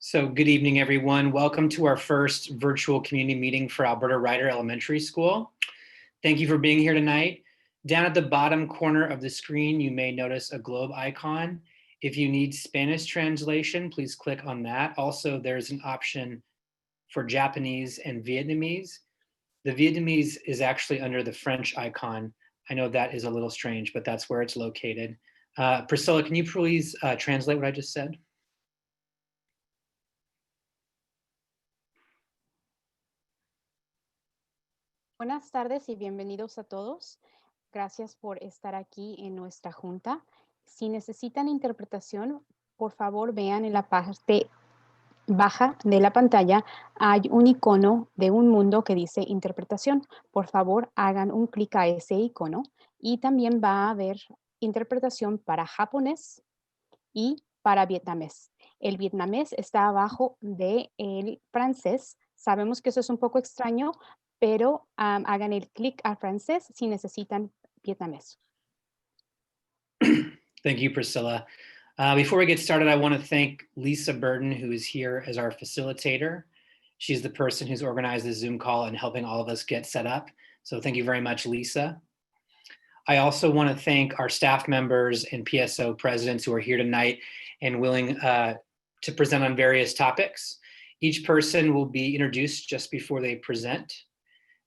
So good evening, everyone. Welcome to our first virtual community meeting for Alberta Ryder Elementary School. Thank you for being here tonight. Down at the bottom corner of the screen, you may notice a globe icon. If you need Spanish translation, please click on that. Also, there's an option for Japanese and Vietnamese. The Vietnamese is actually under the French icon. I know that is a little strange, but that's where it's located. Priscilla, can you please translate what I just said? Buenas tardes y bienvenidos a todos. Gracias por estar aquí en nuestra junta. Si necesitan interpretación, por favor vean en la parte baja de la pantalla hay un icono de un mundo que dice interpretación. Por favor, hagan un clic a ese icono y también va a haber interpretación para japonés y para vietnamés. El vietnamés está abajo del francés. Sabemos que eso es un poco extraño, pero hagan el clic al francés si necesitan vietnamés. Thank you, Priscilla. Before we get started, I want to thank Lisa Burden, who is here as our facilitator. She's the person who's organized the Zoom call and helping all of us get set up. So thank you very much, Lisa. I also want to thank our staff members and PSO presidents who are here tonight and willing to present on various topics. Each person will be introduced just before they present.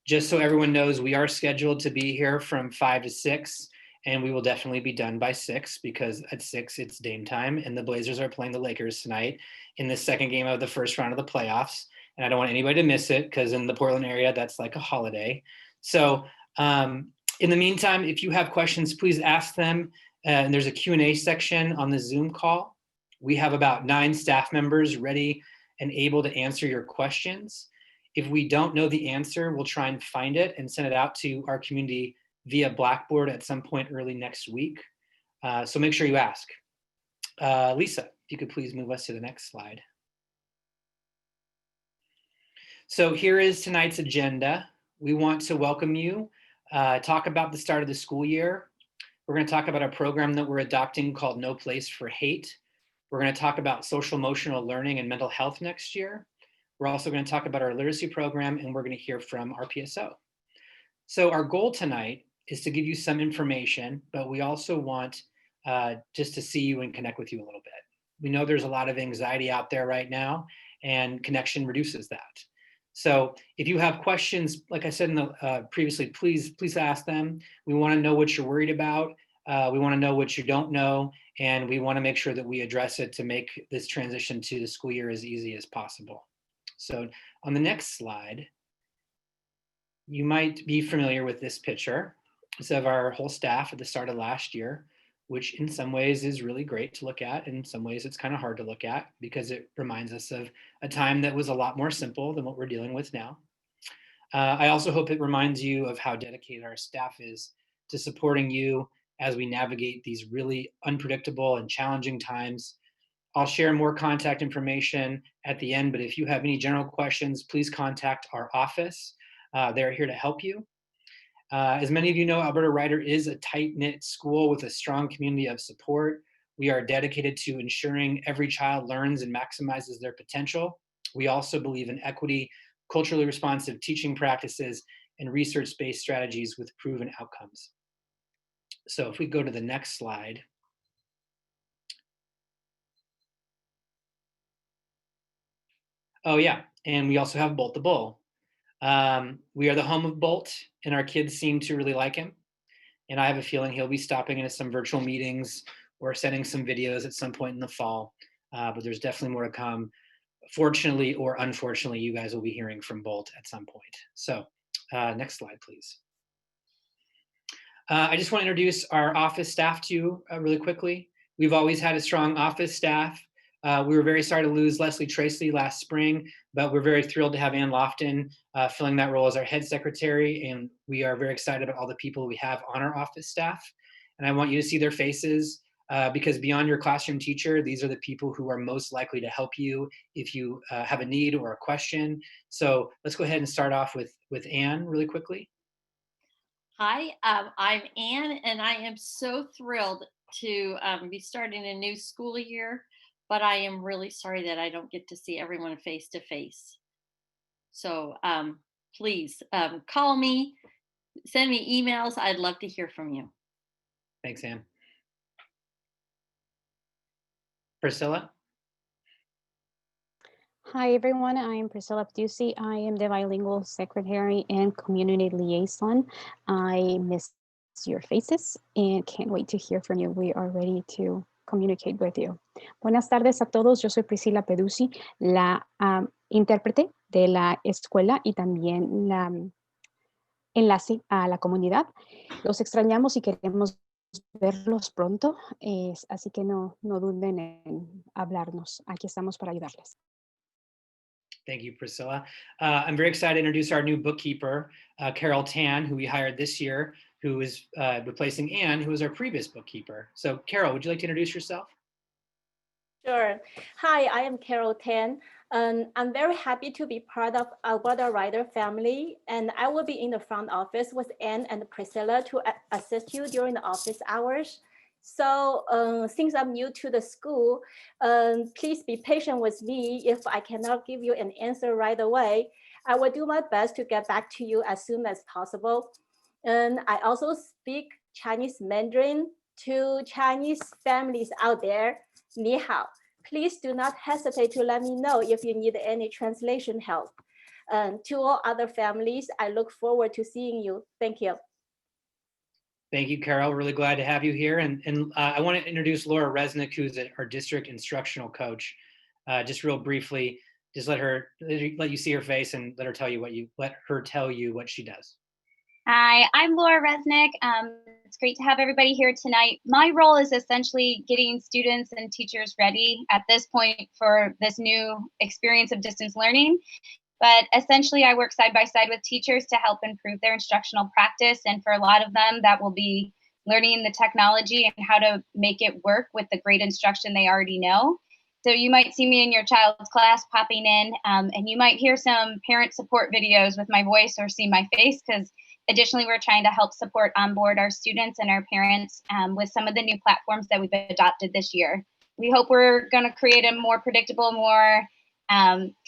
Just so everyone knows, we are scheduled to be here from 5 to 6, and we will definitely be done by 6 because at 6 it's Dame time, and the Blazers are playing the Lakers tonight in the second game of the first round of the playoffs. And I don't want anybody to miss it because in the Portland area, that's like a holiday. So in the meantime, if you have questions, please ask them. And there's a Q&A section on the Zoom call. We have about 9 staff members ready and able to answer your questions. If we don't know the answer, we'll try and find it and send it out to our community via Blackboard at some point early next week. So make sure you ask. Lisa, if you could please move us to the next slide. So here is tonight's agenda. We want to welcome you, talk about the start of the school year. We're going to talk about a program that we're adopting called No Place for Hate. We're going to talk about social emotional learning and mental health next year. We're also going to talk about our literacy program, and we're going to hear from our PSO. So our goal tonight is to give you some information, but we also want just to see you and connect with you a little bit. We know there's a lot of anxiety out there right now, and connection reduces that. So if you have questions, like I said in the previously, please ask them. We want to know what you're worried about. We want to know what you don't know, and we want to make sure that we address it to make this transition to the school year as easy as possible. So on the next slide, you might be familiar with this picture. It's of our whole staff at the start of last year, which in some ways is really great to look at. In some ways, it's kind of hard to look at because it reminds us of a time that was a lot more simple than what we're dealing with now. I also hope it reminds you of how dedicated our staff is to supporting you as we navigate these really unpredictable and challenging times. I'll share more contact information at the end, but if you have any general questions, please contact our office. They're here to help you. As many of you know, Alberta Ryder is a tight-knit school with a strong community of support. We are dedicated to ensuring every child learns and maximizes their potential. We also believe in equity, culturally responsive teaching practices, and research-based strategies with proven outcomes. So if we go to the next slide. Oh yeah, and we also have Bolt the Bull. We are the home of Bolt, and our kids seem to really like him. And I have a feeling he'll be stopping into some virtual meetings or sending some videos at some point in the fall. But there's definitely more to come. Fortunately or unfortunately, you guys will be hearing from Bolt at some point. So next slide, please. I just want to introduce our office staff to you really quickly. We've always had a strong office staff. We were very sorry to lose Leslie Tracy last spring, but we're very thrilled to have Ann Lofton filling that role as our head secretary, and we are very excited about all the people we have on our office staff. And I want you to see their faces because beyond your classroom teacher, these are the people who are most likely to help you if you have a need or a question. So let's go ahead and start off with Ann really quickly. Hi, I'm Ann, and I am so thrilled to be starting a new school year but I am really sorry that I don't get to see everyone face to face. So please call me, send me emails. I'd love to hear from you. Thanks, Anne. Priscilla? Hi, everyone. I am Priscilla Pdusi. I am the bilingual secretary and community liaison. I miss your faces and can't wait to hear from you. We are ready to communicate with you. Buenas tardes a todos. Yo soy Priscilla Pedusi, la intérprete de la escuela y también la enlace a la comunidad. Los extrañamos y queremos verlos pronto, así que no duden en hablarnos. Aquí estamos para ayudarles. Thank you, Priscilla. I'm very excited to introduce our new bookkeeper, Carol Tan, who we hired this year, who is replacing Anne, who was our previous bookkeeper. So Carol, would you like to introduce yourself? Sure. Hi, I am Carol Tan. I'm very happy to be part of Alberta Writer family, and I will be in the front office with Anne and Priscilla to assist you during the office hours. So since I'm new to the school, please be patient with me if I cannot give you an answer right away. I will do my best to get back to you as soon as possible. And I also speak Chinese Mandarin to Chinese families out there. 你好, please do not hesitate to let me know if you need any translation help. To all other families, I look forward to seeing you. Thank you. Thank you, Carol. Really glad to have you here. And I want to introduce Laura Resnick, who's our district instructional coach. Just real briefly, just let you see her face and let her tell you what she does. Hi, I'm Laura Resnick. It's great to have everybody here tonight. My role is essentially getting students and teachers ready at this point for this new experience of distance learning. But essentially, I work side by side with teachers to help improve their instructional practice. And for a lot of them, that will be learning the technology and how to make it work with the great instruction they already know. So you might see me in your child's class popping in, and you might hear some parent support videos with my voice or see my face, because additionally, we're trying to help support onboard our students and our parents with some of the new platforms that we've adopted this year. We hope we're going to create a more predictable, more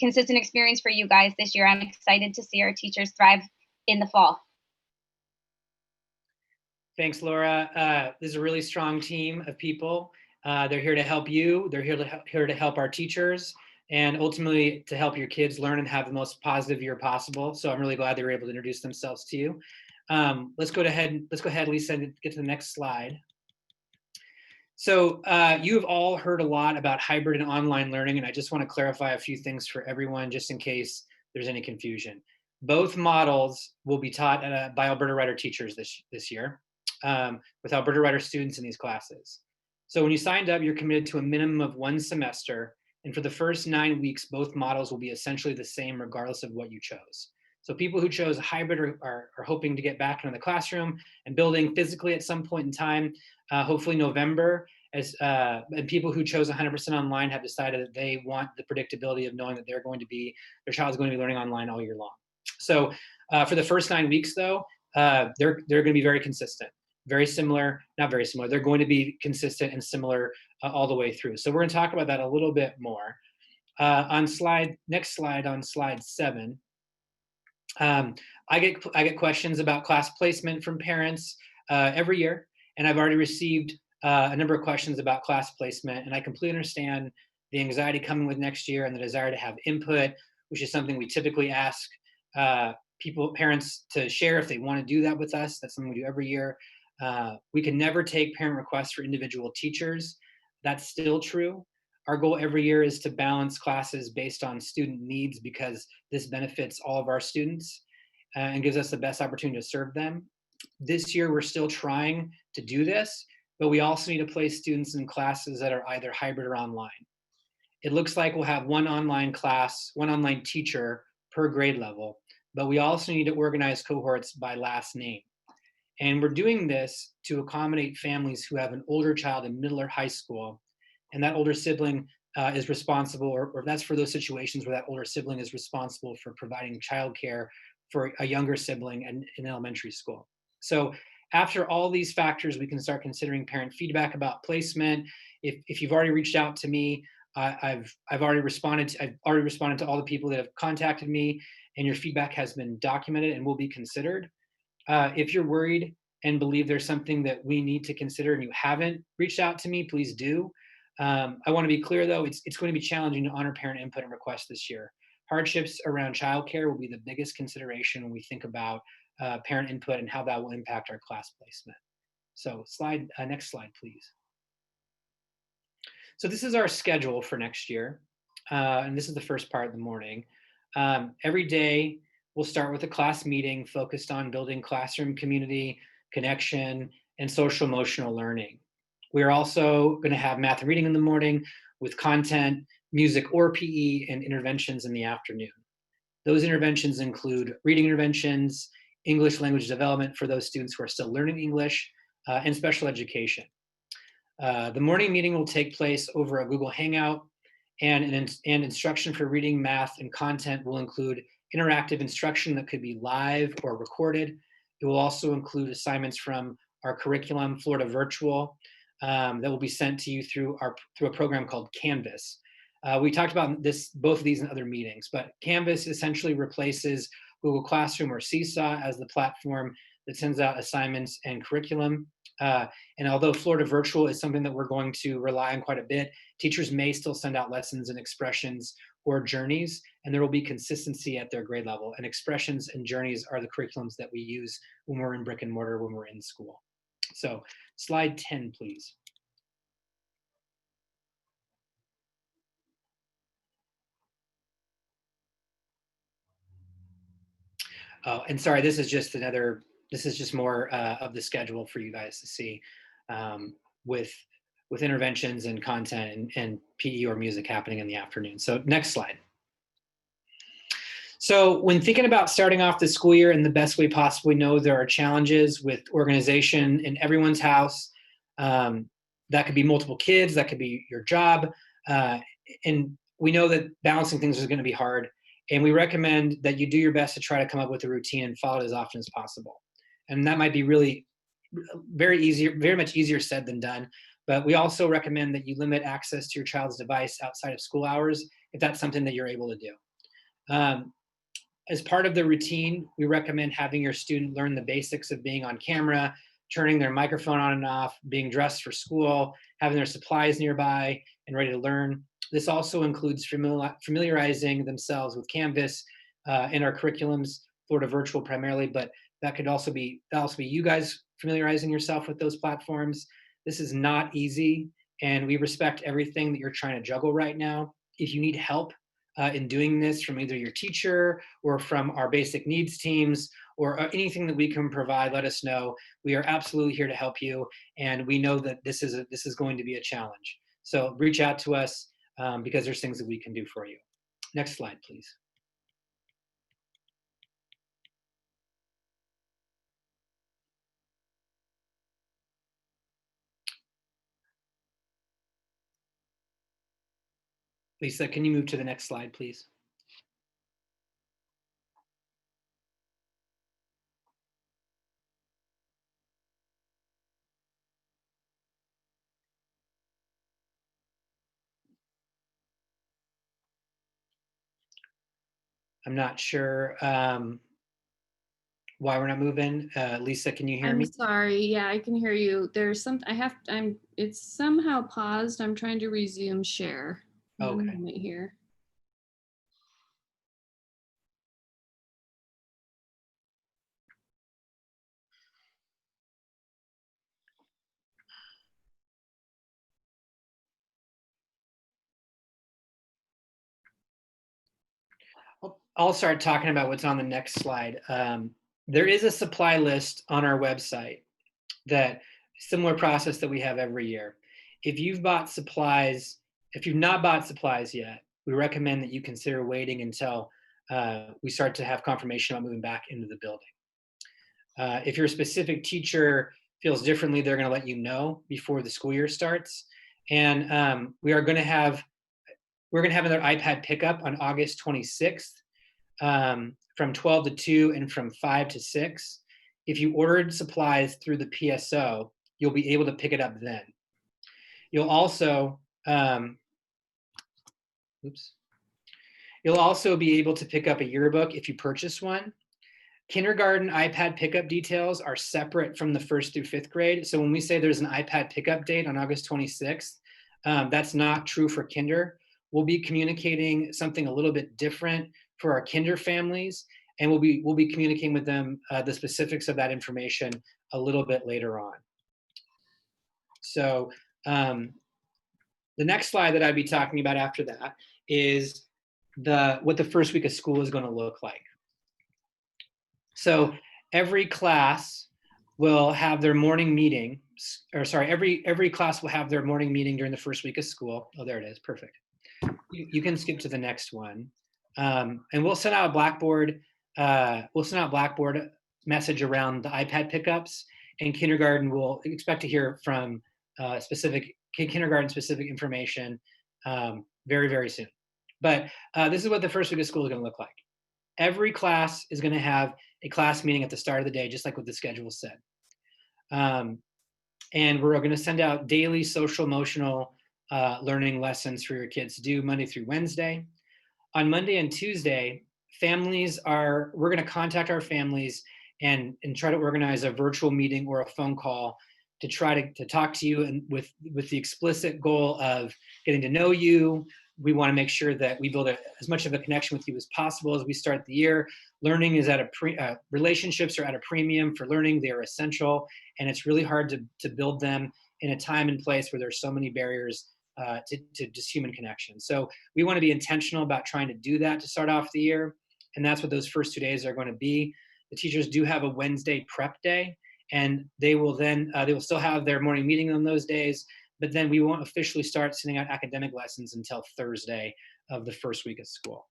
consistent experience for you guys this year. I'm excited to see our teachers thrive in the fall. Thanks, Laura. This is a really strong team of people. They're here to help you. They're here to help our teachers, and ultimately to help your kids learn and have the most positive year possible. So I'm really glad they were able to introduce themselves to you. Let's go ahead, Lisa, and get to the next slide. So you've all heard a lot about hybrid and online learning, and I just want to clarify a few things for everyone, just in case there's any confusion. Both models will be taught by Alberta Writer teachers this year, with Alberta Writer students in these classes. So when you signed up, you're committed to a minimum of 1 semester, and for the first 9 weeks, both models will be essentially the same regardless of what you chose. So people who chose hybrid are hoping to get back into the classroom and building physically at some point in time, hopefully November, and people who chose 100% online have decided that they want the predictability of knowing that their child's going to be learning online all year long. So for the first 9 weeks, though, they're going to be very consistent. Very similar, not very similar. They're going to be consistent and similar all the way through. So we're going to talk about that a little bit more. Next slide, on slide 7. I get questions about class placement from parents every year, and I've already received a number of questions about class placement, and I completely understand the anxiety coming with next year and the desire to have input, which is something we typically ask parents to share if they want to do that with us. That's something we do every year. We can never take parent requests for individual teachers. That's still true. Our goal every year is to balance classes based on student needs, because this benefits all of our students and gives us the best opportunity to serve them. This year, we're still trying to do this, but we also need to place students in classes that are either hybrid or online. It looks like we'll have one online teacher per grade level, but we also need to organize cohorts by last name. And we're doing this to accommodate families who have an older child in middle or high school, and that older sibling is responsible, or that's for those situations where that older sibling is responsible for providing childcare for a younger sibling in elementary school. So after all these factors, we can start considering parent feedback about placement. If you've already reached out to me, I've already responded. I've already responded to all the people that have contacted me, and your feedback has been documented and will be considered. If you're worried and believe there's something that we need to consider and you haven't reached out to me, please do. I want to be clear though, it's going to be challenging to honor parent input and requests this year. Hardships around childcare will be the biggest consideration when we think about parent input and how that will impact our class placement. So next slide, please. So this is our schedule for next year. And this is the first part of the morning. Every day, we'll start with a class meeting focused on building classroom community, connection, and social emotional learning. We're also going to have math and reading in the morning with content, music or PE, and interventions in the afternoon. Those interventions include reading interventions, English language development for those students who are still learning English, and special education. The morning meeting will take place over a Google Hangout, and instruction for reading, math, and content will include interactive instruction that could be live or recorded. It will also include assignments from our curriculum, Florida Virtual, that will be sent to you through a program called Canvas. We talked about both of these in other meetings, but Canvas essentially replaces Google Classroom or Seesaw as the platform that sends out assignments and curriculum. And although Florida Virtual is something that we're going to rely on quite a bit, teachers may still send out lessons and expressions or journeys, and there will be consistency at their grade level. And expressions and journeys are the curriculums that we use when we're in brick and mortar, when we're in school. So slide 10, please. Oh, and sorry, this is just more of the schedule for you guys to see, with interventions and content and PE or music happening in the afternoon. So next slide. So when thinking about starting off the school year in the best way possible, we know there are challenges with organization in everyone's house. That could be multiple kids, that could be your job. And we know that balancing things is going to be hard. And we recommend that you do your best to try to come up with a routine and follow it as often as possible. And that might be really very much easier said than done. But we also recommend that you limit access to your child's device outside of school hours if that's something that you're able to do. As part of the routine, we recommend having your student learn the basics of being on camera, turning their microphone on and off, being dressed for school, having their supplies nearby and ready to learn. This also includes familiarizing themselves with Canvas in our curriculums, Florida Virtual primarily, but that could also be you guys familiarizing yourself with those platforms. This is not easy, and we respect everything that you're trying to juggle right now. If you need help in doing this from either your teacher or from our basic needs teams or anything that we can provide, let us know. We are absolutely here to help you, and we know that this is going to be a challenge. So reach out to us because there's things that we can do for you. Next slide, please. Lisa, can you move to the next slide, please? I'm not sure why we're not moving. Lisa, can you hear me? I'm sorry. Yeah, I can hear you. There's some, it's somehow paused. I'm trying to resume share. Okay. One moment here. I'll start talking about what's on the next slide. There is a supply list on our website that similar process that we have every year. If you've bought supplies, if you've not bought supplies yet, we recommend that you consider waiting until we start to have confirmation about moving back into the building. If your specific teacher feels differently, they're going to let you know before the school year starts. And we're going to have another iPad pickup on August 26th from 12 to 2 and from 5 to 6. If you ordered supplies through the PSO, you'll be able to pick it up then. You'll also Oops. You'll also be able to pick up a yearbook if you purchase one. Kindergarten iPad pickup details are separate from the 1st through 5th grade. So when we say there's an iPad pickup date on August 26th, that's not true for kinder. We'll be communicating something a little bit different for our kinder families, and we'll be communicating with them the specifics of that information a little bit later on. So the next slide that I'd be talking about after that is what the first week of school is going to look like. So every class will have their morning meeting, or sorry, every class will have their morning meeting during the first week of school. Oh, there it is, perfect. You can skip to the next one. And we'll send out a Blackboard message around the iPad pickups, and kindergarten will expect to hear from kindergarten specific information very, very soon. But this is what the first week of school is going to look like. Every class is going to have a class meeting at the start of the day, just like what the schedule said. And we're going to send out daily social emotional learning lessons for your kids to do Monday through Wednesday. On Monday and Tuesday, we're going to contact our families and try to organize a virtual meeting or a phone call to try to talk to you, and with the explicit goal of getting to know you. We want to make sure that we build as much of a connection with you as possible as we start the year. Learning is relationships are at a premium for learning. They are essential, and it's really hard to build them in a time and place where there's so many barriers to just human connection. So we want to be intentional about trying to do that to start off the year, and that's what those first 2 days are going to be. The teachers do have a Wednesday prep day, and they will still have their morning meeting on those days, but then we won't officially start sending out academic lessons until Thursday of the first week of school.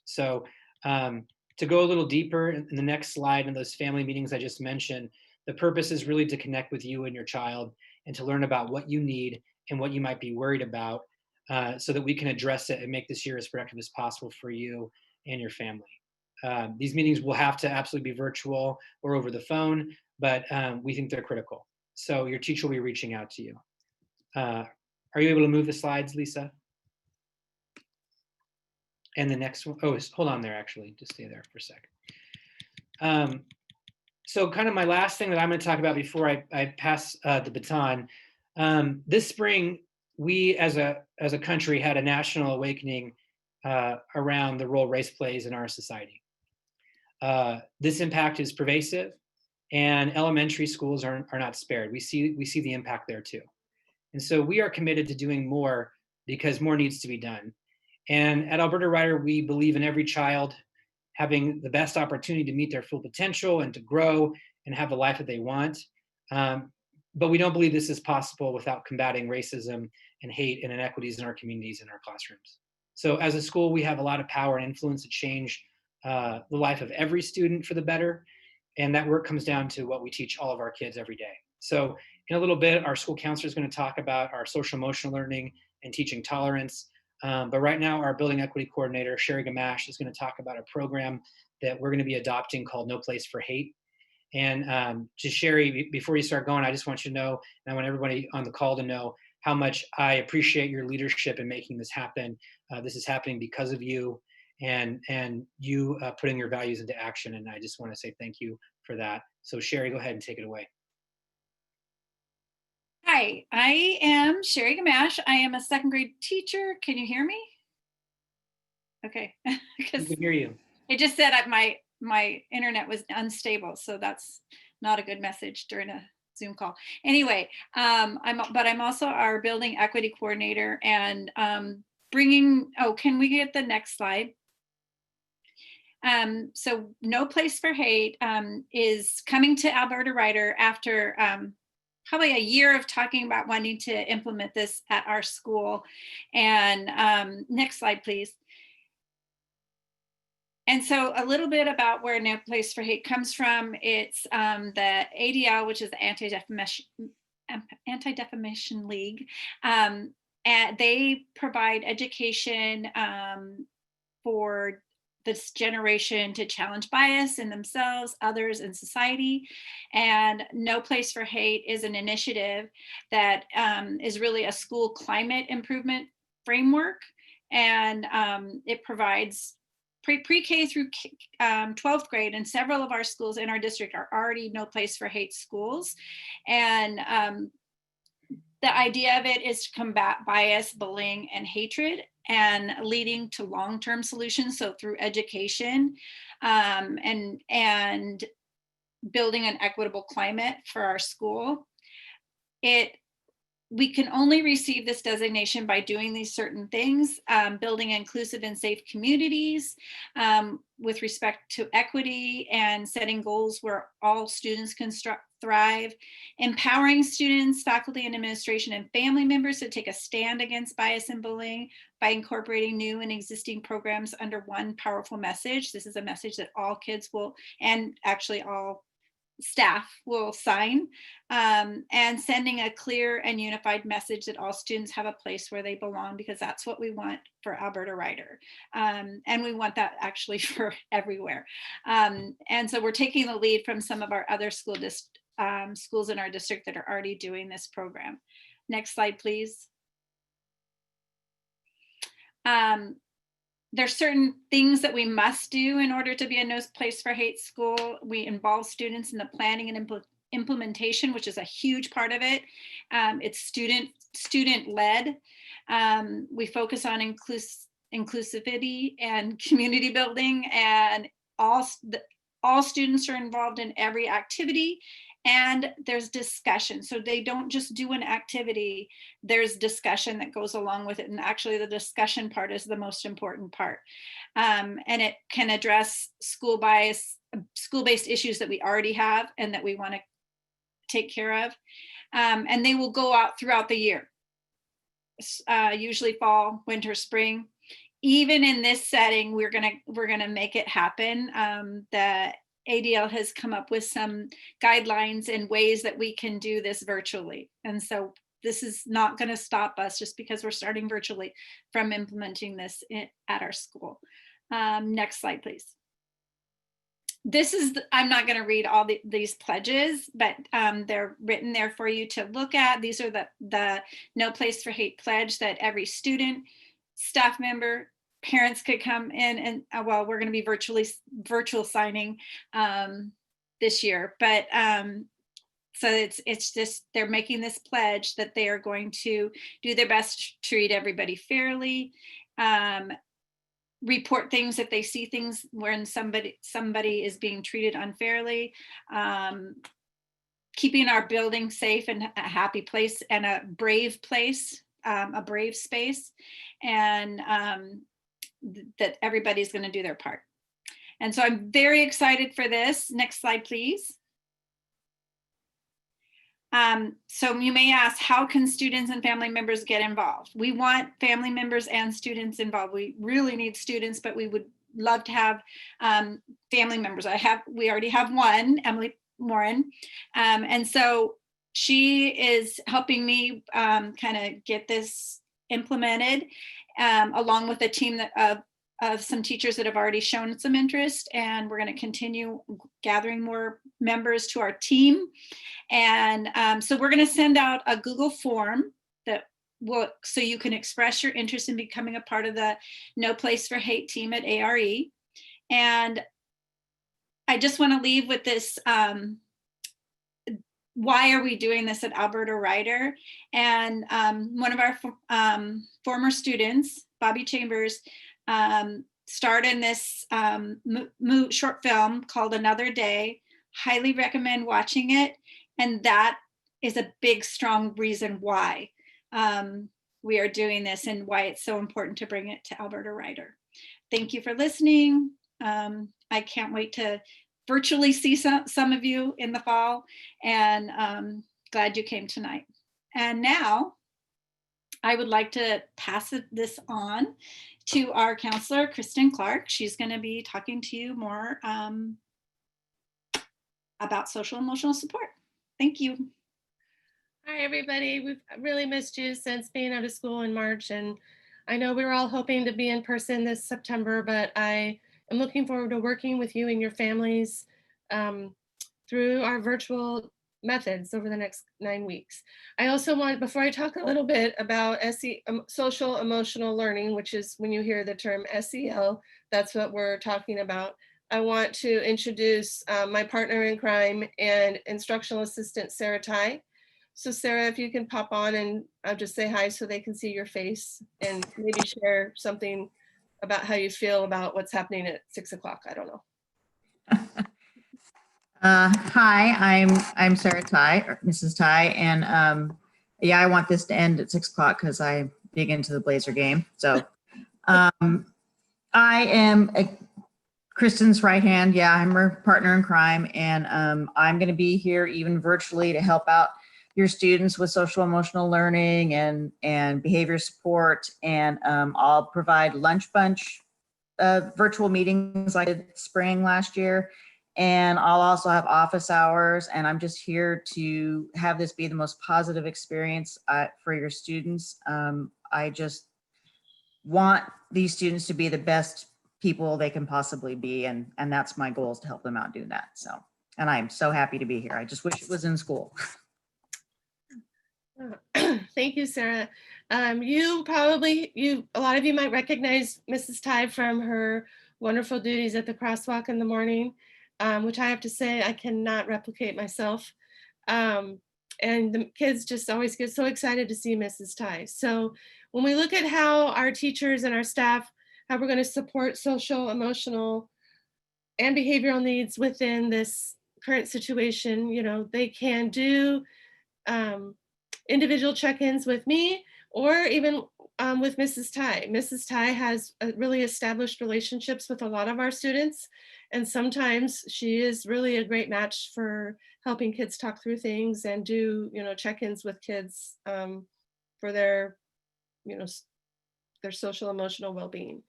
So to go a little deeper in the next slide, in those family meetings I just mentioned, the purpose is really to connect with you and your child and to learn about what you need and what you might be worried about, so that we can address it and make this year as productive as possible for you and your family. These meetings will have to absolutely be virtual or over the phone, but we think they're critical. So your teacher will be reaching out to you. Are you able to move the slides, Lisa? And the next one, hold on there, actually, just stay there for a sec. So kind of my last thing that I'm going to talk about before I pass the baton. This spring, we as a country had a national awakening around the role race plays in our society. This impact is pervasive, and elementary schools are not spared. We see the impact there too. And so we are committed to doing more because more needs to be done. And at Alberta Rider, we believe in every child having the best opportunity to meet their full potential and to grow and have the life that they want. But we don't believe this is possible without combating racism and hate and inequities in our communities and our classrooms. So as a school, we have a lot of power and influence to change the life of every student for the better. And that work comes down to what we teach all of our kids every day. So in a little bit, our school counselor is going to talk about our social emotional learning and teaching tolerance. But right now, our building equity coordinator, Sherry Gamache, is going to talk about a program that we're going to be adopting called No Place for Hate. And just Sherry, before you start going, I just want you to know, and I want everybody on the call to know how much I appreciate your leadership in making this happen. This is happening because of you and you putting your values into action. And I just want to say thank you for that. So Sherry, go ahead and take it away. Hi, I am Sherry Gamache. I am a second grade teacher. Can you hear me? Okay. I can hear you. It just said my internet was unstable, so that's not a good message during a Zoom call. Anyway, I'm also our building equity coordinator, and can we get the next slide? So No Place for Hate is coming to Alberta Rider after probably a year of talking about wanting to implement this at our school. And next slide, please. And so a little bit about where No Place for Hate comes from. It's the ADL, which is the Anti-Defamation League. And they provide education for this generation to challenge bias in themselves, others, and society. And No Place for Hate is an initiative that is really a school climate improvement framework. And it provides pre-K through 12th grade, and several of our schools in our district are already No Place for Hate schools. And the idea of it is to combat bias, bullying, and hatred, and leading to long-term solutions. So through education and building an equitable climate for our school. We can only receive this designation by doing these certain things, building inclusive and safe communities with respect to equity, and setting goals where all students can thrive, empowering students, faculty, and administration, and family members to take a stand against bias and bullying by incorporating new and existing programs under one powerful message. This is a message that all kids will, and actually all staff will sign, and sending a clear and unified message that all students have a place where they belong, because that's what we want for Alberta Rider. And we want that actually for everywhere. And so we're taking the lead from some of our other schools in our district that are already doing this program. Next slide, please. There's certain things that we must do in order to be a No Place for Hate school. We involve students in the planning and implementation, which is a huge part of it. It's student-led. We focus on inclusivity and community building, and all students are involved in every activity. And there's discussion. So they don't just do an activity, there's discussion that goes along with it. And actually the discussion part is the most important part. And it can address school bias, school-based issues that we already have and that we want to take care of. And they will go out throughout the year, usually fall, winter, spring. Even in this setting, we're gonna make it happen. The ADL has come up with some guidelines and ways that we can do this virtually. And so this is not going to stop us just because we're starting virtually from implementing this at our school. Next slide, please. This is, I'm not going to read all these pledges, but they're written there for you to look at. These are the No Place for Hate pledge that every student, staff member, parents could come in, and well, we're going to be virtual signing this year, but so it's just, they're making this pledge that they are going to do their best to treat everybody fairly, report things if they see things when somebody is being treated unfairly, keeping our building safe and a happy place and a brave place, a brave space, and that everybody's going to do their part. And so I'm very excited for this. Next slide, please. So you may ask, how can students and family members get involved? We want family members and students involved. We really need students, but we would love to have family members. We already have one, Emily Morin. And so she is helping me kind of get this implemented, along with a team of some teachers that have already shown some interest, and we're going to continue gathering more members to our team. And so we're going to send out a Google form that will, so you can express your interest in becoming a part of the No Place for Hate team at ARE. And I just want to leave with this, why are we doing this at Alberta Rider? And one of our former students, Bobby Chambers, starred in this short film called Another Day. Highly recommend watching it. And that is a big, strong reason why we are doing this and why it's so important to bring it to Alberta Rider. Thank you for listening. I can't wait to virtually see some of you in the fall, and glad you came tonight. And now I would like to pass this on to our counselor, Kristen Clark. She's going to be talking to you more about social emotional support. Thank you. Hi, everybody. We've really missed you since being out of school in March. And I know we were all hoping to be in person this September, but I am looking forward to working with you and your families through our virtual methods over the next 9 weeks. I also want, before I talk a little bit about social emotional learning, which is when you hear the term SEL, that's what we're talking about. I want to introduce my partner in crime and instructional assistant, Sarah Tai. So Sarah, if you can pop on and I'll just say hi so they can see your face and maybe share something about how you feel about what's happening at 6 o'clock. I don't know. Hi, I'm Sarah Ty, or Mrs. Ty, and yeah, I want this to end at 6 o'clock because I'm big into the Blazer game. So I am Kristen's right hand. Yeah, I'm her partner in crime, and I'm going to be here even virtually to help out your students with social emotional learning and behavior support, and I'll provide lunch bunch virtual meetings like I did spring last year. And I'll also have office hours, and I'm just here to have this be the most positive experience for your students. I just want these students to be the best people they can possibly be, and that's my goal, is to help them out do that. So, and I'm so happy to be here. I just wish it was in school. Thank you, Sarah. A lot of you might recognize Mrs. Ty from her wonderful duties at the crosswalk in the morning. Which I have to say I cannot replicate myself. And the kids just always get so excited to see Mrs. Ty. So when we look at how our teachers and our staff, how we're going to support social, emotional, and behavioral needs within this current situation, you know, they can do individual check-ins with me or even with Mrs. Ty. Mrs. Ty has really established relationships with a lot of our students. And sometimes she is really a great match for helping kids talk through things and do, you know, check-ins with kids for their, you know, their social emotional well-being.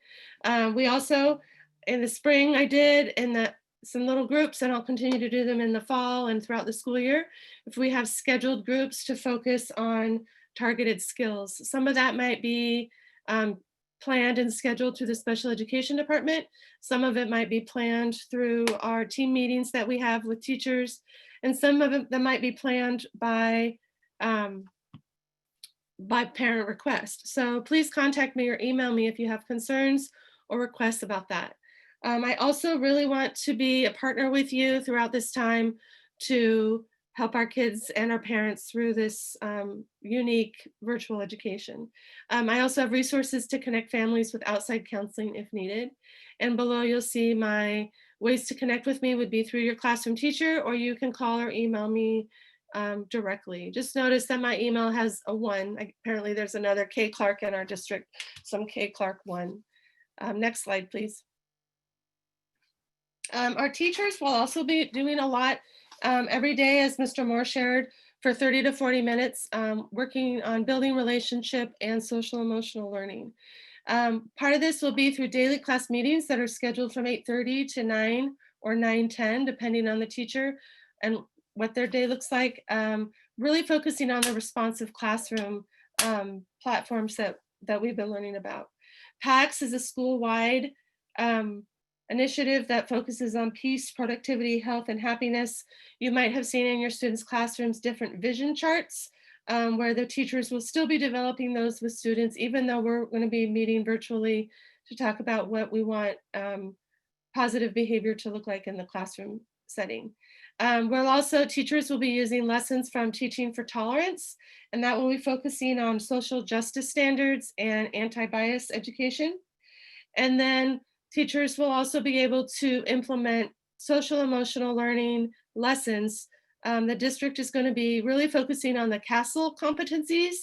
We also, in the spring, I did in some little groups, and I'll continue to do them in the fall and throughout the school year. If we have scheduled groups to focus on targeted skills, some of that might be planned and scheduled through the special education department. Some of it might be planned through our team meetings that we have with teachers, and some of it that might be planned by parent request. So please contact me or email me if you have concerns or requests about that. I also really want to be a partner with you throughout this time to help our kids and our parents through this unique virtual education. I also have resources to connect families with outside counseling if needed. And below you'll see my ways to connect with me would be through your classroom teacher, or you can call or email me directly. Just notice that my email has a 1. Apparently there's another K Clark in our district, some K Clark 1. Next slide, please. Our teachers will also be doing a lot every day, as Mr. Moore shared, for 30 to 40 minutes, working on building relationship and social emotional learning. Part of this will be through daily class meetings that are scheduled from 8:30 to 9 or 9:10, depending on the teacher and what their day looks like, really focusing on the responsive classroom platforms that we've been learning about. PACS is a school-wide initiative that focuses on peace, productivity, health, and happiness. You might have seen in your students' classrooms different vision charts where the teachers will still be developing those with students, even though we're going to be meeting virtually to talk about what we want positive behavior to look like in the classroom setting. Teachers will be using lessons from Teaching for Tolerance, and that will be focusing on social justice standards and anti-bias education. And then teachers will also be able to implement social emotional learning lessons. The district is going to be really focusing on the CASEL competencies,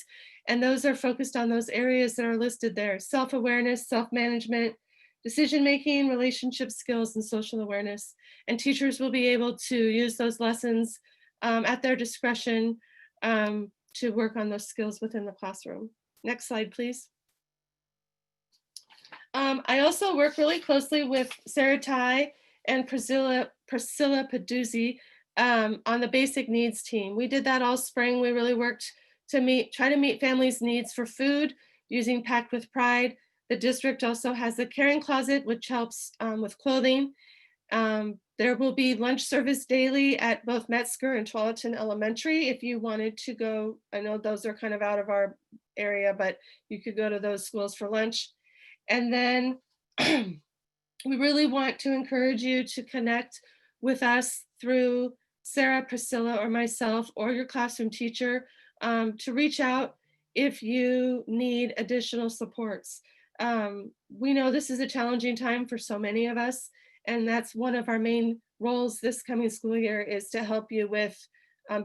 and those are focused on those areas that are listed there: self-awareness, self-management, decision-making, relationship skills, and social awareness. And teachers will be able to use those lessons at their discretion to work on those skills within the classroom. Next slide, please. I also work really closely with Sarah Tai and Priscilla Peduzzi on the basic needs team. We did that all spring. We really worked to try to meet families' needs for food using Packed with Pride. The district also has the caring closet, which helps with clothing. There will be lunch service daily at both Metzger and Tualatin Elementary if you wanted to go. I know those are kind of out of our area, but you could go to those schools for lunch. And then we really want to encourage you to connect with us through Sarah, Priscilla, or myself, or your classroom teacher, to reach out if you need additional supports. We know this is a challenging time for so many of us, and that's one of our main roles this coming school year, is to help you with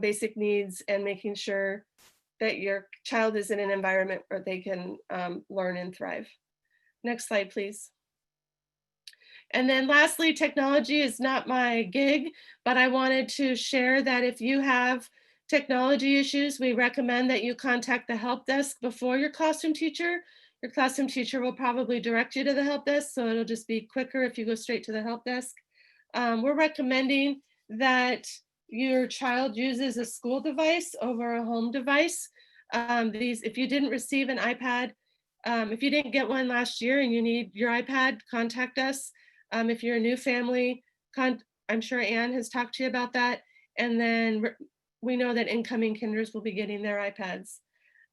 basic needs and making sure that your child is in an environment where they can learn and thrive. Next slide, please. And then lastly, technology is not my gig, but I wanted to share that if you have technology issues, we recommend that you contact the help desk before your classroom teacher. Your classroom teacher will probably direct you to the help desk, so it'll just be quicker if you go straight to the help desk. We're recommending that your child uses a school device over a home device. If you didn't receive an iPad, if you didn't get one last year and you need your iPad, contact us. If you're a new family, I'm sure Anne has talked to you about that. And then we know that incoming kinders will be getting their iPads.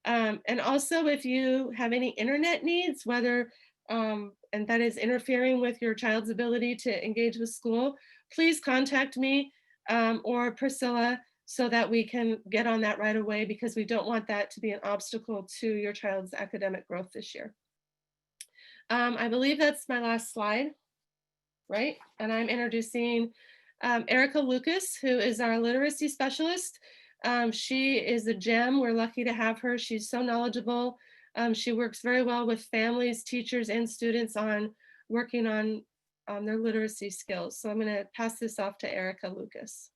And also if you have any internet needs, whether, and that is interfering with your child's ability to engage with school, please contact me or Priscilla so that we can get on that right away, because we don't want that to be an obstacle to your child's academic growth this year. I believe that's my last slide, right? And I'm introducing Erica Lucas, who is our literacy specialist. She is a gem. We're lucky to have her. She's so knowledgeable. She works very well with families, teachers, and students on working on their literacy skills. So I'm going to pass this off to Erica Lucas.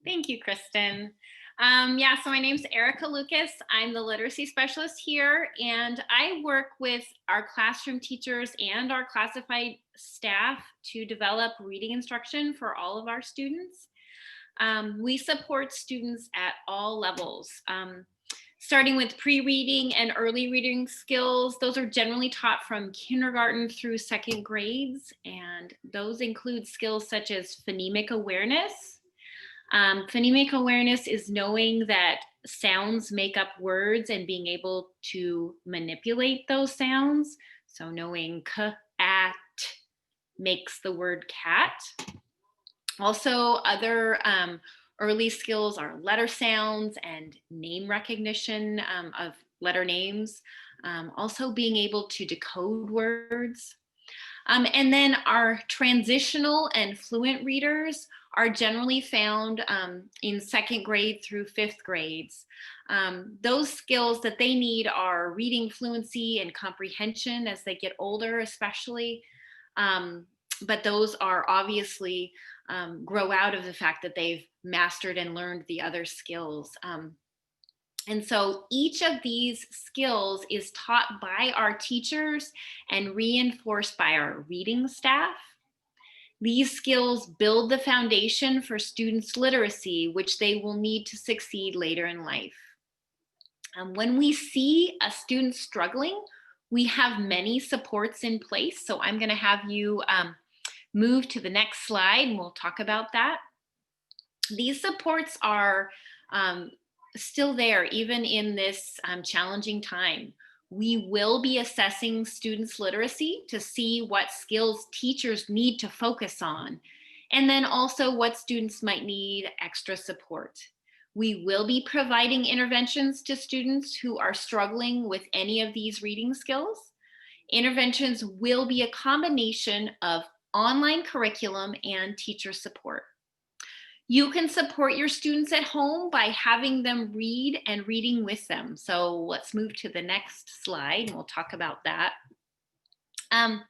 Thank you, Kristen. So my name's Erica Lucas. I'm the literacy specialist here, and I work with our classroom teachers and our classified staff to develop reading instruction for all of our students. We support students at all levels, starting with pre-reading and early reading skills. Those are generally taught from kindergarten through second grades, and those include skills such as phonemic awareness. Phonemic awareness is knowing that sounds make up words and being able to manipulate those sounds. So knowing k, at makes the word cat. Also, other early skills are letter sounds and name recognition of letter names. Also being able to decode words. And then our transitional and fluent readers are generally found in second grade through fifth grades. Those skills that they need are reading fluency and comprehension as they get older, especially. But those are obviously grow out of the fact that they've mastered and learned the other skills. And so each of these skills is taught by our teachers and reinforced by our reading staff. These skills build the foundation for students' literacy, which they will need to succeed later in life. When we see a student struggling, we have many supports in place. So I'm going to have you move to the next slide and we'll talk about that. These supports are still there even in this challenging time. We will be assessing students' literacy to see what skills teachers need to focus on, and then also what students might need extra support. We will be providing interventions to students who are struggling with any of these reading skills. Interventions will be a combination of online curriculum and teacher support. You can support your students at home by having them read and reading with them. So let's move to the next slide and we'll talk about that. And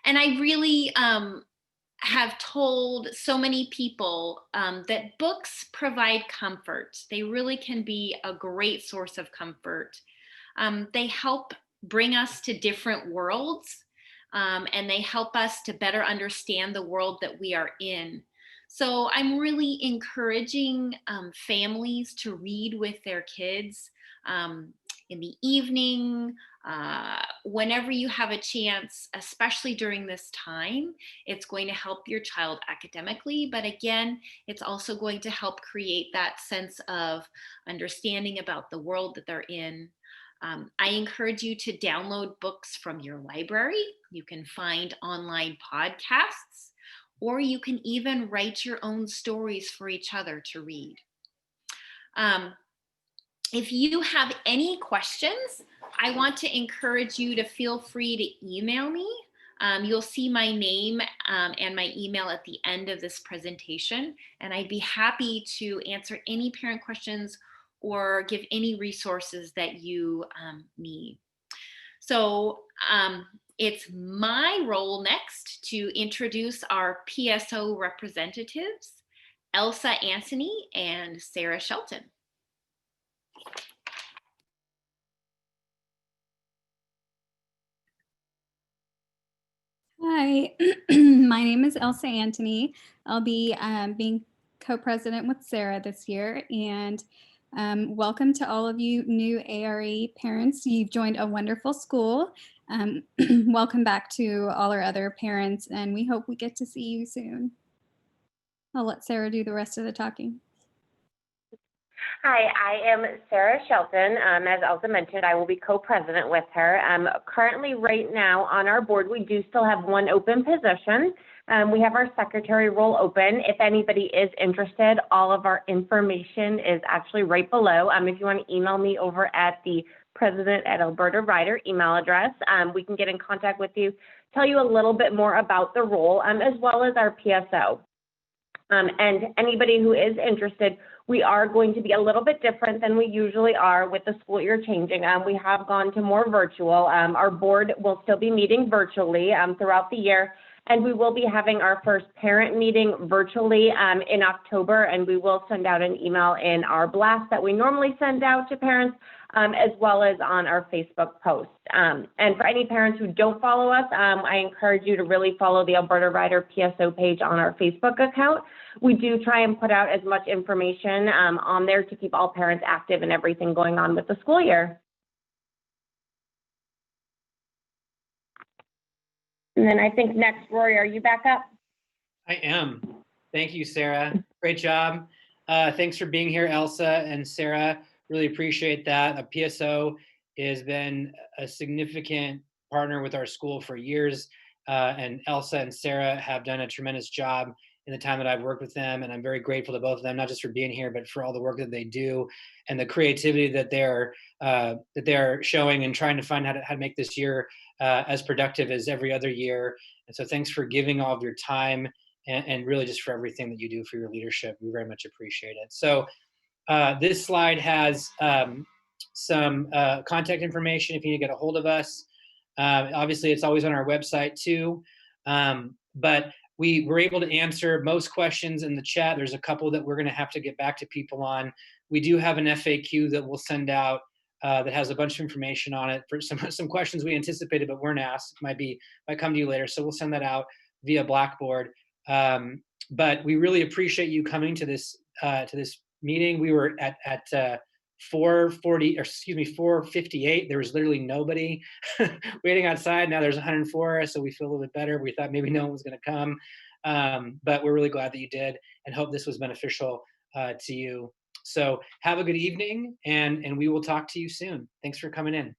I really have told so many people that books provide comfort. They really can be a great source of comfort. They help bring us to different worlds, and they help us to better understand the world that we are in. So I'm really encouraging families to read with their kids. in the evening, whenever you have a chance, especially during this time. It's going to help your child academically, but again, it's also going to help create that sense of understanding about the world that they're in. I encourage you to download books from your library. You can find online podcasts, or you can even write your own stories for each other to read. If you have any questions, I want to encourage you to feel free to email me. You'll see my name and my email at the end of this presentation, and I'd be happy to answer any parent questions or give any resources that you need. So it's my role next to introduce our PSO representatives, Elsa Anthony and Sarah Shelton. Hi, my name is Elsa Anthony. I'll be being co-president with Sarah this year, and welcome to all of you new ARE parents. You've joined a wonderful school. Welcome back to all our other parents, and we hope we get to see you soon. I'll let Sarah do the rest of the talking. Hi, I am Sarah Shelton. As Elsa mentioned, I will be co-president with her. Currently, right now on our board, we do still have one open position. We have our secretary role open. If anybody is interested, all of our information is actually right below. If you want to email me over at the president@Alberta Rider email address, we can get in contact with you, tell you a little bit more about the role, as well as our PSO. And anybody who is interested, we are going to be a little bit different than we usually are with the school year changing. We have gone to more virtual. Our board will still be meeting virtually throughout the year, and we will be having our first parent meeting virtually in October, and we will send out an email in our blast that we normally send out to parents, as well as on our Facebook post. And for any parents who don't follow us, I encourage you to really follow the Alberta Rider PSO page on our Facebook account. We do try and put out as much information on there to keep all parents active and everything going on with the school year. And then I think next, Rory, are you back up? I am. Thank you, Sarah. Great job. Thanks for being here, Elsa and Sarah. Really appreciate that. A PSO has been a significant partner with our school for years, and Elsa and Sarah have done a tremendous job in the time that I've worked with them, and I'm very grateful to both of them, not just for being here, but for all the work that they do and the creativity that they're showing and trying to find how to make this year as productive as every other year. And so thanks for giving all of your time and really just for everything that you do for your leadership. We very much appreciate it. So this slide has some contact information if you need to get a hold of us. Obviously, it's always on our website too, but we were able to answer most questions in the chat. There's a couple that we're going to have to get back to people on. We do have an FAQ that we'll send out that has a bunch of information on it for some questions we anticipated but weren't asked. Might come to you later, so we'll send that out via Blackboard. But we really appreciate you coming to this meeting. We were at 4:58. There was literally nobody waiting outside. Now there's 104, so we feel a little bit better. We thought maybe no one was going to come, but we're really glad that you did, and hope this was beneficial to you. So have a good evening, and we will talk to you soon. Thanks for coming in.